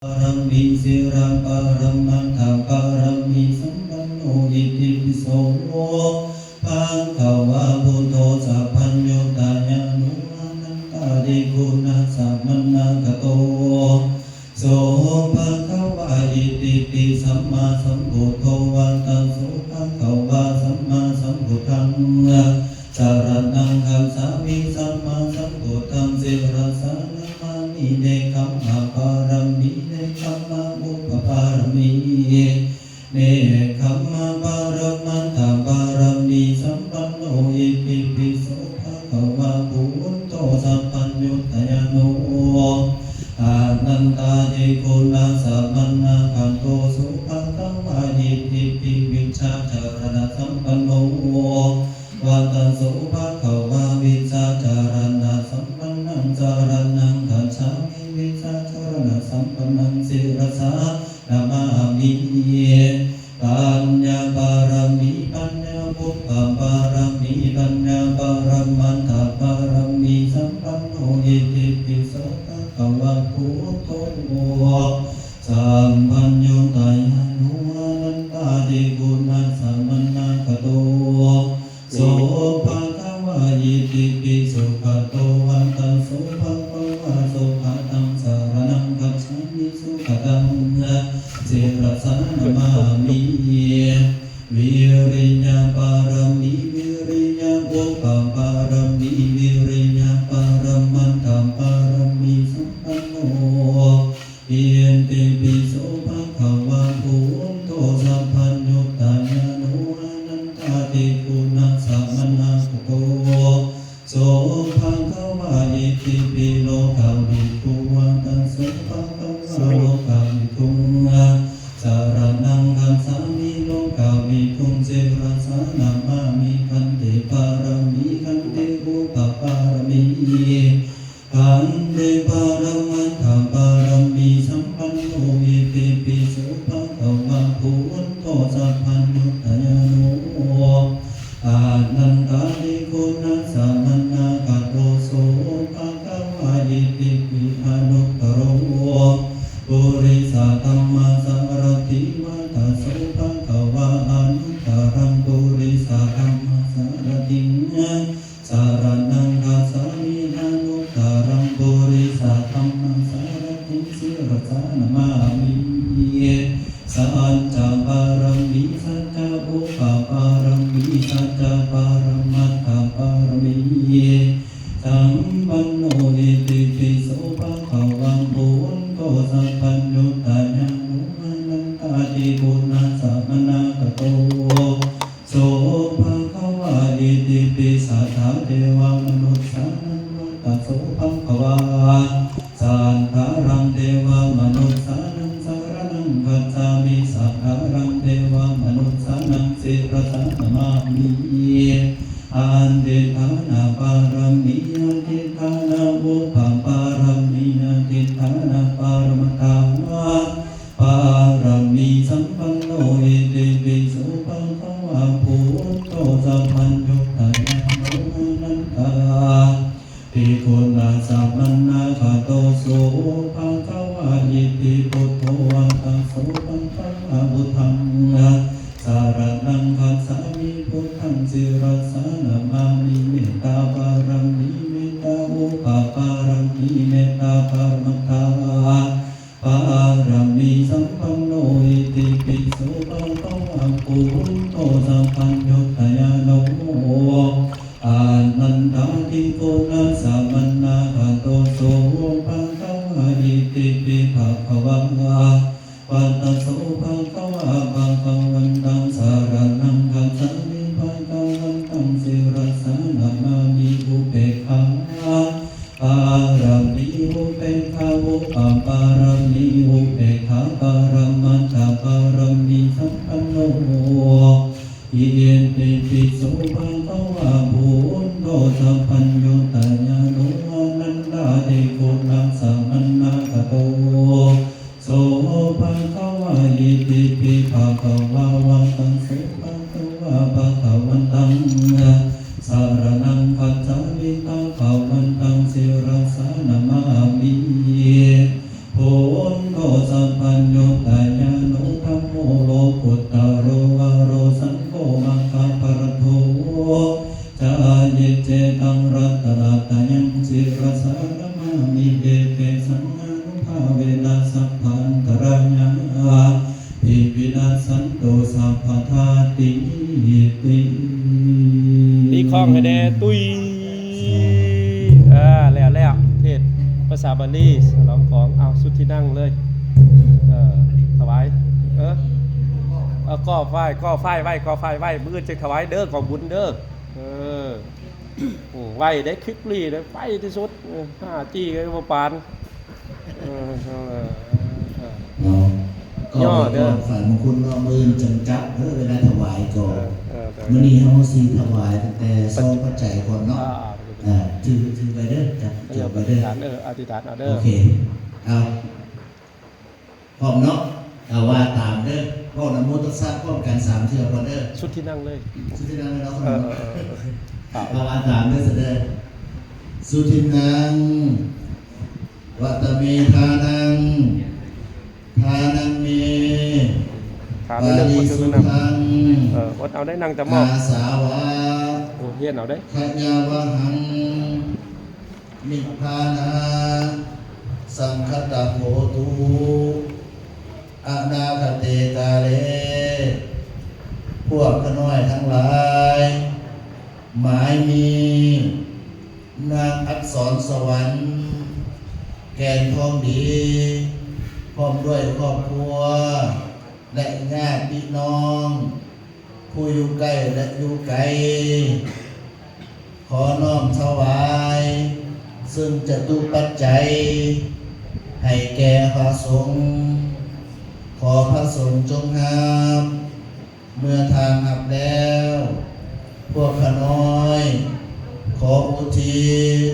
ปารมีสิรังปารมังถาปารมีสัมปันโนอิติปิโสภังขวาพุทโธสัพพัญโยตายานุอานันตาดิคุณัสสะมนะกะโตโสภังขวาอิติปิสัมมาสัมพุทโธวันตัสโสภังขวาสัมมาสัมพุทธังสารนังคัมสามิสัมมาสัมพุทธังสิรสานะมามิเนคัมมาปารมีเนคัมมาอุปปารมีเนคัมมาปารมันตาปารมีสัมปันโนอิติปิโสภะคะวะพุทโธสัพพัญญุตยานุอานันตาเทคุณัสสะมนะคันโตสุภะคะวะอิติปิวิชชาจารณะสัมปันโนวัตโสภะคะวะวิชาจารณะสัมปันนังจารณังคัจฉามิวิชาจารณะสัมปันนังสิรสานามามิปัญญาปารมีปัญญาภุพปารมีปัญญาปารมันตปารมีสัมปันโนอิติปิโสภะคะวะพุทโธสัมปัญโยตายานุอนันตาดิคุณัสสะมนะกะโตโสภะคะวะอิติปิโสภะโตวันตัสโสภะคะวะโสภะตังสารนังคัจฉามิสุขตังสิรสานะมามิวิริยะปารมีวิริยะโอปปารมีวิริยะปารมันตปารมีสัมปันโนอิติปิโสภะคะวะพุทโธสัพพัญญุตยานุอานันตาติคุณัสสะมนะกะโตโสภะคะวะอิติปิโลกาวิทูวันตัสโสภะคะวะโลกาวิทูสารนังคัจฉามิโลกาวิทูสิรสานะมามิคันติปารมีคันติอุปปารมีคันติปารมัตถปารมีสัมปันโนอิติปิโสภะคะวะพุทโธสัพพัญญุตยานุอานันตาดิคุณัสสะมนะกะโตโสภะคะวะอิติปิอนุตตโรปุริสธัมมาสารถิวัตโสภะคะวะอนุตตรังปุริสธัมมาสารถิสารนังคัจฉามิอนุตตรังปุริสธัมมาสารถิสิรสานะมามิสัจจะปารมีสัจจะอุปปารมีสัจจะปรมัตถปารมีสัมปันโนอิติปิโสภะคะวะพุทโธสัพพัญญุตยานุอานันตาติคุณัสสะมนะกะโตโสภะคะวะอิติปิสัทธาเทวมนุษย์สานังวัตตโสภะคะวะสัทธารังเทวมนุษย์สานังสารนังคัจฉามิสัทธารังเทวมนุษย์สานังสิรสานะมามิอันติฐานะปารมีอันติฐานะอุปปารมีอันติฐานะปารมัตถปารมีสัมปันโนอิติปิโสภะคะวะพุทโธสัพพัญญุตยานุอนันตาติคุณัสสะมนะกะโตโสภะคะวะอิติพุทโธวันตัสโสภะคะวะพุทธังสารนังคัจฉามิพุทธังสิรสานะมามิเมตตาปารมีเมตตาอุปปารมีเมตตาปรมัตถปารมีสัมปันโนอิติปิโสภะคะวะพุทโธสัพพัญญุตยานุอานันตาติคุณัสสะมนะกะโตโสภะคะวะอิติปิภะคะวะวัตโสภะคะวะภะคะวันตังสารนังคัจฉามิภะคะวันตังสิรสานะมามิอุเบกขาปารมีอุเบกขาอุปปารมีอุเบกขาปรมัตถปารมีสัมปันโนอิติปิโสภะคะวะพุทโธสัพพัญญุตยานุอานันตาติคุณัสสะมนะกะโตโสภะคะวะอิติปิภะคะวะวันตัสโสภะคะวะภะคะวันตังสารนังคัจฉามิภะคะวันตังสิรสานะมามิพุทโธสั บาลีฉลองของเอาสุดที่นั่งเลยถวายก่อไฟไว้มื้อจะถวายเด้อของบุญเด้อไว้ได้คลิกลี่ได้ไฟที่สุด5Gก็บ่ปานย่อเด้อฝันของคุณเนาะมื้อจังจับเวลาถวายก่อนมื้อนี้เฮาสิถวายตั้งแต่ซองปัจจัยก่อนเนาะถือไปเด้อจับไปเด้ออธิษฐานเอาเด้อโอเคเอาพร้อมเนาะเอาว่าตามเด้อพ่อนะโมตัสสะพร้อมกัน3เทื่อก่อนเด้อสุดที่นั่งเลยสุดที่นั่งเลยเนาะเอาว่าตามเด้อเด้อสุทินังวัตเมธานังทานังเมปาริสุทธังอดเอาได้นั่งแต่มอบอาสาวะโอ้เฮียนเอาได้ขญาวะหังนิพพานาสังคตโหตุอนาคเตกาเลพวกขน้อยทั้งหลายหมายมีนางอักษรสวรรค์แกนทองดีพร้อมด้วยครอบครัวและญาติพี่น้องผู้อยู่ใกล้และอยู่ไกลขอน้อมถวายซึ่งจตุปัจจัยให้แก่พระสงฆ์ขอพระสงฆ์จงห้ามเมื่อทางหับแล้วพวกข้าน้อยขออุทิศ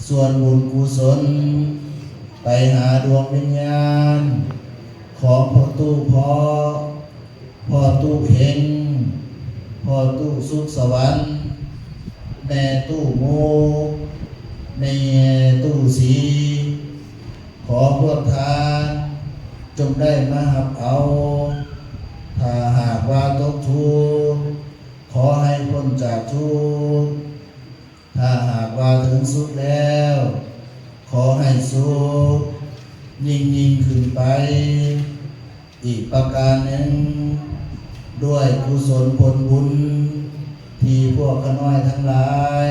ส่วนบุญกุศลไปหาดวงวิญญาณของพ่อตู้พ่อตู้เฮงพ่อตู้สุขสวรรค์แม่ตู้โมแม่ตู้สีขอพวกทานจงได้มาหับเอาถ้าหากว่าตกทุกข์ขอให้พ้นจากทุกข์ถ้าหากว่าถึงสุดแล้วขอให้สุขยิ่งขึ้นไปอีกประการหนึ่งด้วยกุศลผลบุญที่พวกข้าน้อยทั้งหลาย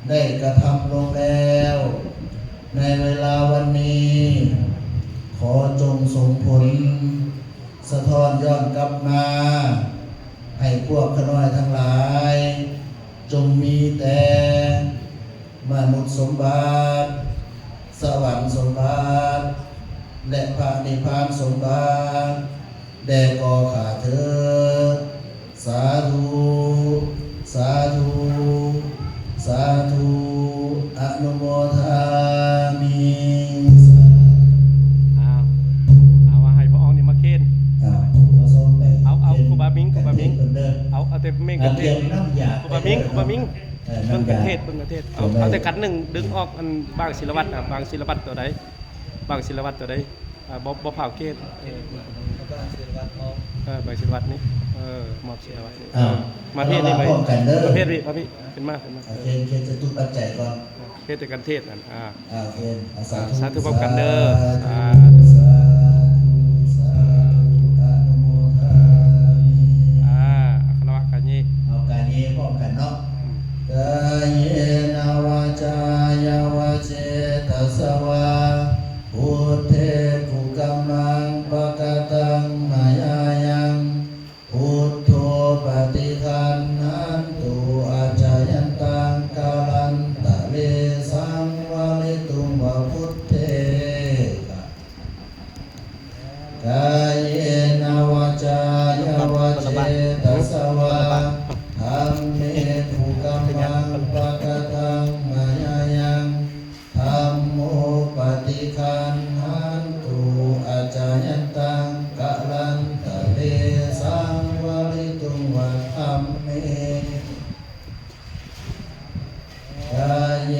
ได้กระทำลงแล้วในเวลาวันนี้ขอจงส่งผลสะท้อนย้อนกลับมาให้พวกข้าน้อยทั้งหลายจงมีแต่มนุษย์สมบัติสวรรค์สมบัติและพระนิพพานสมบัติแด่ก่อข้าเถิดสาธุสาธุสาธุอนุโมทามิเอาว่าให้พระองค์นี่มาเค้นเอาครูบามิงเอาแต่เมฆกันเทศครูบามิงเบิ่งกันเทศเอาแต่กันหนึ่งดึงออกอันบางศิลวัตรบางศิลวัตรตัวใดบางศิลวัตรตัวใดบ่เผาเกศบางศิลวัตรนี่มอบศิลวัตรนี่มาเทศนี่ไปประเภทพี่เป็นมากเทศจะตุปัจจัยก่อนเทศกันเทศนั่นเทศสาธุพร้อมกันเด้อคารวะกันนี่เอาการนี้พร้อมกันเนาะกายนาวาจายาวาเจตสวาพุทเทภูกัมมังปะกะตังมายายังพุทโธปฏิคันหันตุอาจายันตังกาลันตะเลสังวาลิตุมวะพุทเทกายนาวาจายาวาเจตสวาธัมเมภูกัมมังปะกะตังมายายังธัมโมปฏิคันหันตุอาจายันตังกะลันตะเลสังวาลิตุงวะธัมเมกาย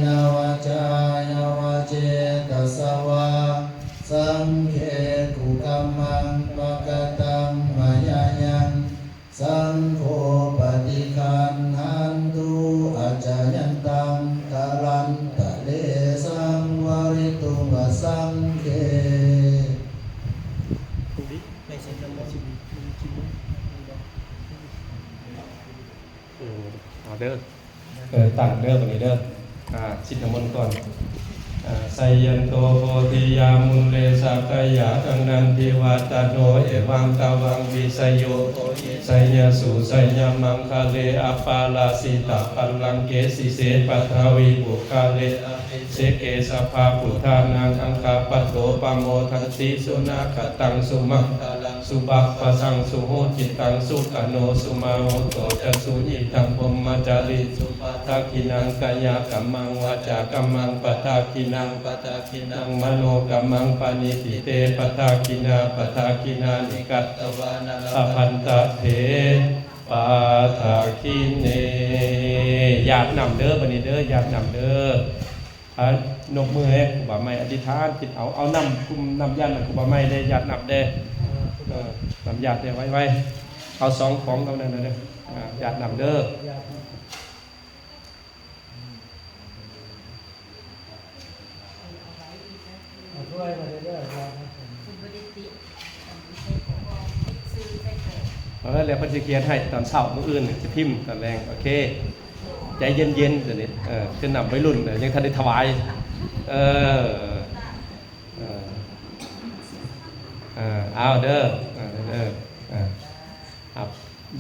นาวาจายาวาเจตสวาสังเฆภูกัมมังปะกะตังมายายังสังโฆปฏิคันหันตุอาจายันตังกะลันตะเลสังวาริตุงวะสังเฆเอาเด้อตั้งเด้อตรงนี้เด้อชินมนต์ก่อน ไสยันโตโพธิยามุเลสักยะตังนันทิวัตโนเอวังตวังวิสยโยไสยสุไสยมังคะเลอปาลาสิตาปัลลังเกสิเสปัทวีบุคาเลเสเกสภาพุทธานังอังคาปโตปโมทันติสุนาคตังสุมังสุบัพพสังสุโหจิตังสุขโนสุมาโหโตจะสุยิตังพมมจาริสุปัฏฐกินังกายกัมมังวาจากัมมังปัฏฐกินังมโนกัมมังปานิติเตปัฏฐกินานิกัตตวานะอภันตเถปาทาคิเนญาตินำเด้อบัดนี้เด้อญาตินำเด้อนกมือให้ครูบาไม้อธิษฐานจิตเอานำคุมนำญาติครูบาไม้ได้ญาตินำเด้อนำญาติได้ไว้เอาสองของเท่านั้นนะเด้อญาตินำเด้อแล้วพันธิเกียรติให้ตอนเช้ามื้ออื่นจะพิมพ์ตอนแรงโอเคใจเย็นๆเดี๋ยวนี้ขึ้นนำไว้รุ่นยังทันได้ถวายเอาเด้อครับ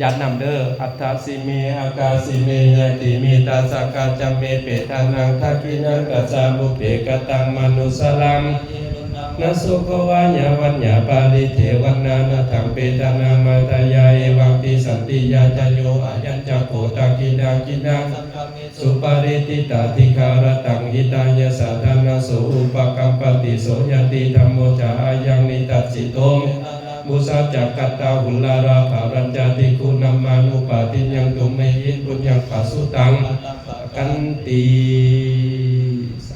ยันนำเด้ออัตถสิเมอากาสิเมยติมีตาสักกาจเมเปทานังทักขินังกัจจาบุเพกตังมนุสลังนะสุขวาญาวัญญาปาลิเทวันนานะถังเปตานามาตายาเอวังติสันติยาจโยอายัญจักโกตากินากินาสุปาริติตาธิคารตังหิตายะสัทธนาโสอุปกัมปติโสยติธัมโมจาอายังนิตัสสิโตมุสาจักกัตตาหุลลาราภารัญจติคุณัมมานุปาติยังตุเมยิปุญญังปัสสุตังกันติสา